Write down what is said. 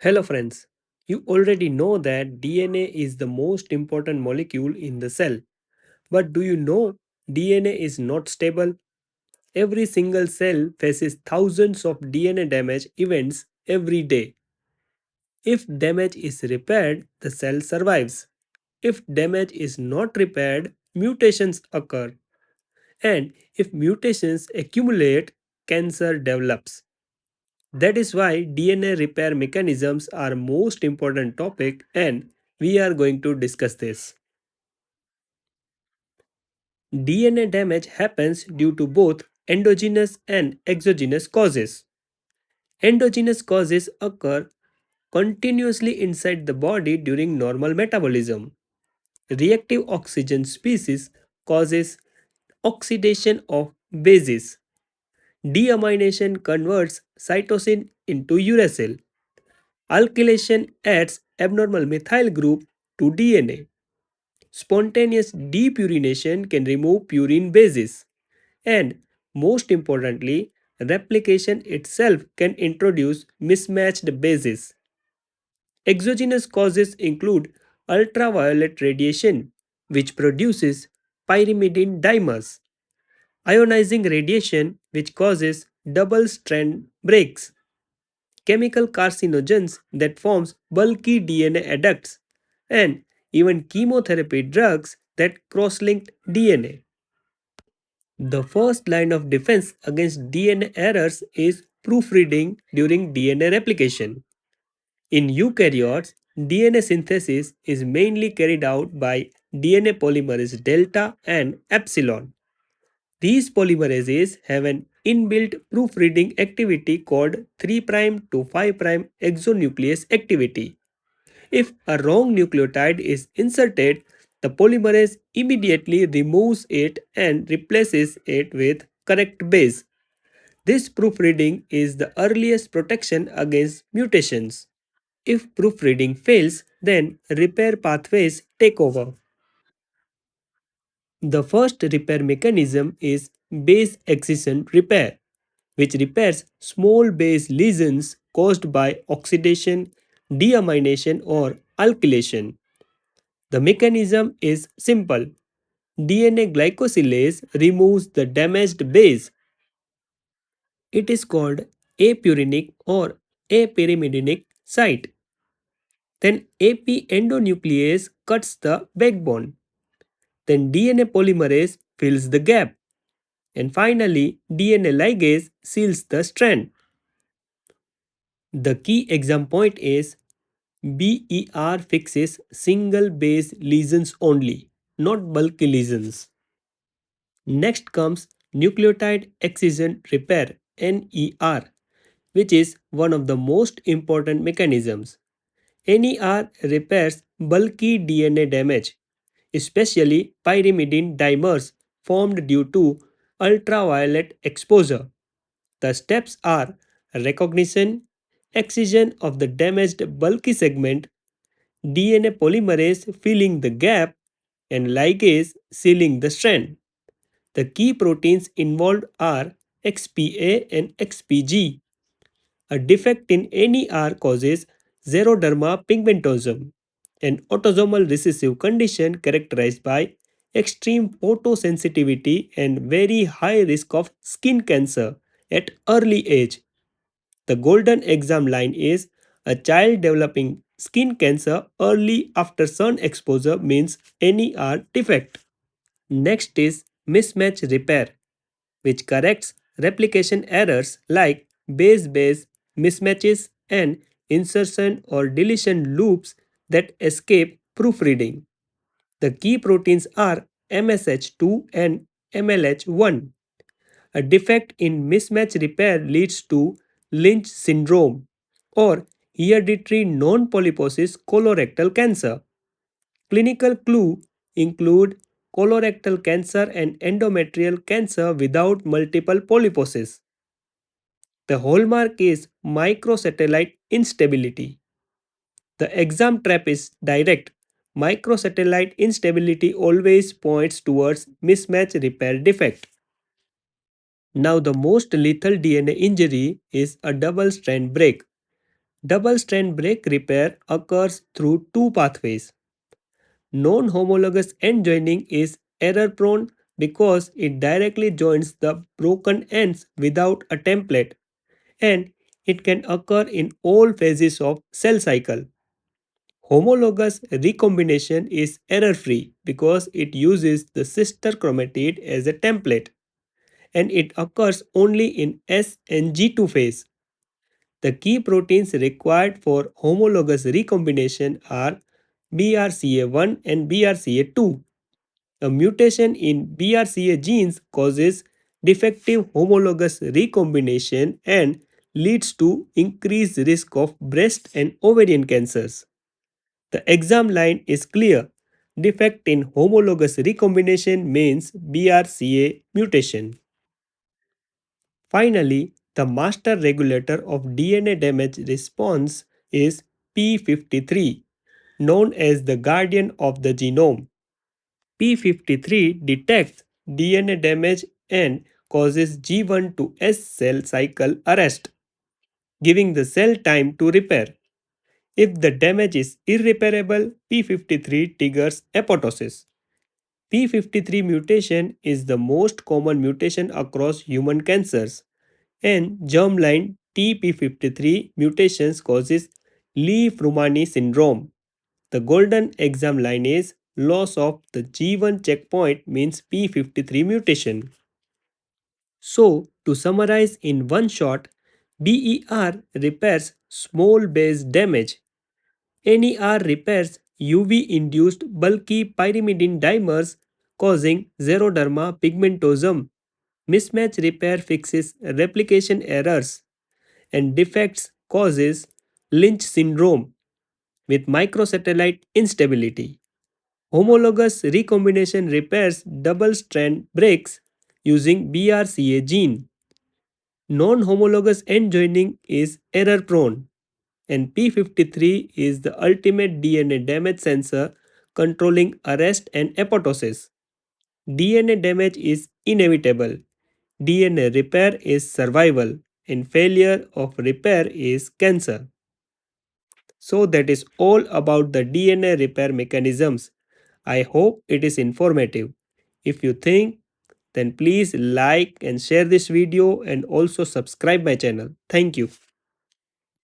Hello friends, you already know that DNA is the most important molecule in the cell. But do you know DNA is not stable? Every single cell faces thousands of DNA damage events every day. If damage is repaired, the cell survives. If damage is not repaired, mutations occur. And if mutations accumulate, cancer develops. That is why DNA repair mechanisms are most important topic and we are going to discuss this. DNA damage happens due to both endogenous and exogenous causes. Endogenous causes occur continuously inside the body during normal metabolism. Reactive oxygen species causes oxidation of bases. Deamination converts cytosine into uracil. Alkylation adds abnormal methyl group to DNA. Spontaneous depurination can remove purine bases. And most importantly, replication itself can introduce mismatched bases. Exogenous causes include ultraviolet radiation, which produces pyrimidine dimers, ionizing radiation, which causes double strand breaks, chemical carcinogens that forms bulky DNA adducts, and even chemotherapy drugs that cross-linked DNA. The first line of defense against DNA errors is proofreading during DNA replication. In eukaryotes, DNA synthesis is mainly carried out by DNA polymerase delta and epsilon. These polymerases have an inbuilt proofreading activity called 3' to 5' exonuclease activity. If a wrong nucleotide is inserted, the polymerase immediately removes it and replaces it with correct base. This proofreading is the earliest protection against mutations. If proofreading fails, then repair pathways take over. The first repair mechanism is base excision repair, which repairs small base lesions caused by oxidation, deamination, or alkylation. The mechanism is simple. DNA glycosylase removes the damaged base. It is called apurinic or apyrimidinic site. Then AP endonuclease cuts the backbone. Then DNA polymerase fills the gap. And finally, DNA ligase seals the strand. The key exam point is BER fixes single base lesions only, not bulky lesions. Next comes nucleotide excision repair NER, which is one of the most important mechanisms. NER repairs bulky DNA damage, especially pyrimidine dimers formed due to ultraviolet exposure. The steps are recognition, excision of the damaged bulky segment, DNA polymerase filling the gap, and ligase sealing the strand. The key proteins involved are XPA and XPG. A defect in NER causes xeroderma pigmentosum, an autosomal recessive condition characterized by extreme photosensitivity and very high risk of skin cancer at early age. The golden exam line is a child developing skin cancer early after sun exposure means NER defect. Next is mismatch repair, which corrects replication errors like base-base mismatches and insertion or deletion loops that escape proofreading. The key proteins are MSH2 and MLH1. A defect in mismatch repair leads to Lynch syndrome or hereditary non-polyposis colorectal cancer. Clinical clue include colorectal cancer and endometrial cancer without multiple polyposis. The hallmark is microsatellite instability. The exam trap is direct. Microsatellite instability always points towards mismatch repair defect. Now, the most lethal DNA injury is a double strand break. Double strand break repair occurs through two pathways. Non-homologous end joining is error prone because it directly joins the broken ends without a template, and it can occur in all phases of cell cycle. Homologous recombination is error-free because it uses the sister chromatid as a template, and it occurs only in S and G2 phase. The key proteins required for homologous recombination are BRCA1 and BRCA2. A mutation in BRCA genes causes defective homologous recombination and leads to increased risk of breast and ovarian cancers. The exam line is clear. Defect in homologous recombination means BRCA mutation. Finally, the master regulator of DNA damage response is P53, known as the guardian of the genome. P53 detects DNA damage and causes G1 to S cell cycle arrest, giving the cell time to repair. If the damage is irreparable, P53 triggers apoptosis. P53 mutation is the most common mutation across human cancers, and germline TP53 mutations causes Lee-Fumani syndrome. The golden exam line is loss of the G1 checkpoint means P53 mutation. So, to summarize in one shot, BER repairs small base damage. NER repairs UV induced bulky pyrimidine dimers causing xeroderma pigmentosum. Mismatch repair fixes replication errors, and defects causes Lynch syndrome with microsatellite instability. Homologous recombination repairs double strand breaks using BRCA gene. Non-homologous end joining is error prone, and P53 is the ultimate DNA damage sensor controlling arrest and apoptosis. DNA damage is inevitable. DNA repair is survival, and failure of repair is cancer. So that is all about the DNA repair mechanisms. I hope it is informative. If you think, then please like and share this video and also subscribe my channel. Thank you.